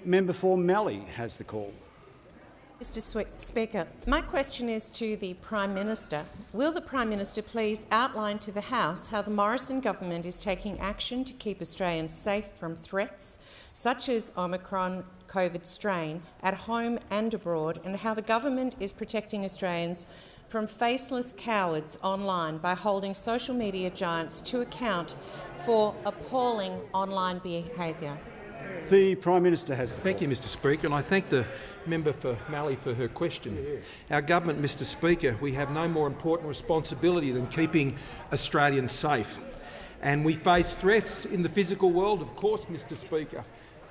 member for Mallee has the call. Mr Speaker, my question is to the Prime Minister. Will the Prime Minister please outline to the House how the Morrison government is taking action to keep Australians safe from threats such as Omicron COVID strain at home and abroad, and how the government is protecting Australians from faceless cowards online by holding social media giants to account for appalling online behaviour? The Prime Minister has the call. Thank you, Mr Speaker, and I thank the member for Mallee for her question. Our government, Mr Speaker, we have no more important responsibility than keeping Australians safe. And we face threats in the physical world, of course, Mr Speaker.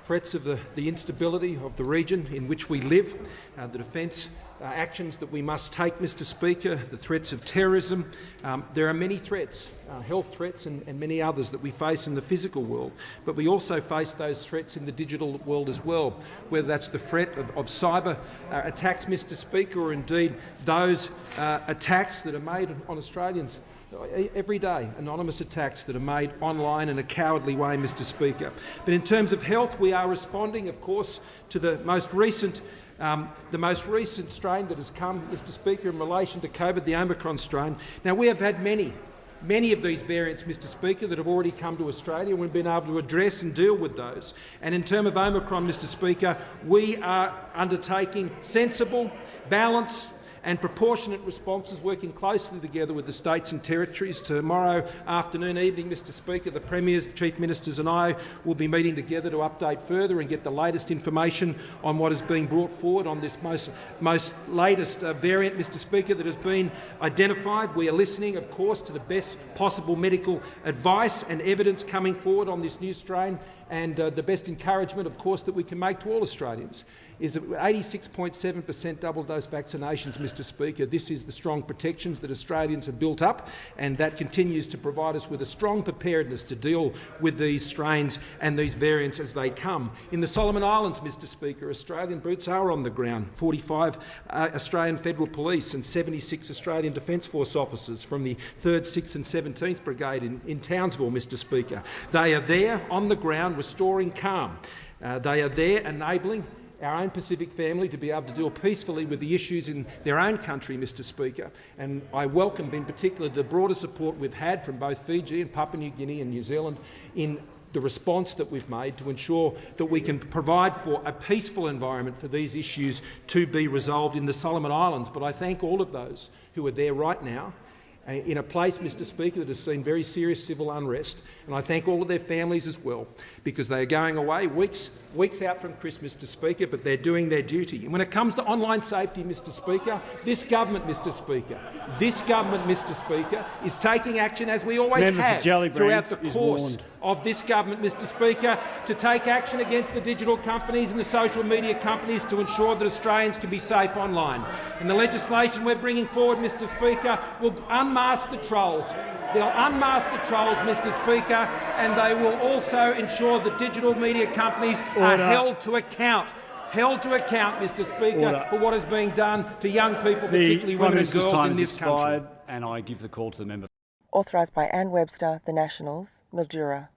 Threats of the instability of the region in which we live, the defence actions that we must take, Mr Speaker, the threats of terrorism. There are many threats, health threats and many others that we face in the physical world, but we also face those threats in the digital world as well, whether that's the threat of cyber attacks, Mr Speaker, or indeed those attacks that are made on Australians every day, anonymous attacks that are made online in a cowardly way, Mr Speaker. But in terms of health, we are responding, of course, to the most recent strain that has come, Mr Speaker, in relation to COVID, the Omicron strain. Now, we have had many of these variants, Mr Speaker, that have already come to Australia, and we've been able to address and deal with those. And in terms of Omicron, Mr Speaker, we are undertaking sensible, balanced and proportionate responses, working closely together with the states and territories. Tomorrow afternoon, evening, Mr Speaker, the Premiers, the Chief Ministers and I will be meeting together to update further and get the latest information on what is being brought forward on this most latest variant, Mr Speaker, that has been identified. We are listening, of course, to the best possible medical advice and evidence coming forward on this new strain, and the best encouragement, of course, that we can make to all Australians is 86.7% double-dose vaccinations, Mr Speaker. This is the strong protections that Australians have built up, and that continues to provide us with a strong preparedness to deal with these strains and these variants as they come. In the Solomon Islands, Mr Speaker, Australian boots are on the ground. 45 Australian Federal Police and 76 Australian Defence Force officers from the 3rd, 6th and 17th Brigade in Townsville, Mr Speaker. They are there on the ground restoring calm. They are there enabling our own Pacific family to be able to deal peacefully with the issues in their own country, Mr Speaker. And I welcome in particular the broader support we've had from both Fiji and Papua New Guinea and New Zealand in the response that we've made to ensure that we can provide for a peaceful environment for these issues to be resolved in the Solomon Islands. But I thank all of those who are there right now in a place, Mr Speaker, that has seen very serious civil unrest, and I thank all of their families as well, because they are going away weeks out from Christmas, Mr Speaker, but they're doing their duty. And when it comes to online safety, Mr Speaker, this government, Mr Speaker, is taking action, as we always have throughout the course of this government, Mr Speaker, to take action against the digital companies and the social media companies to ensure that Australians can be safe online. And the legislation we're bringing forward, Mr Speaker, will unmask the trolls. They'll unmask the trolls, Mr Speaker, and they will also ensure that digital media companies are held to account, Mr Speaker, for what is being done to young people, particularly women and girls in this country. And I give the call to the member. Authorised by Anne Webster, The Nationals, Mildura.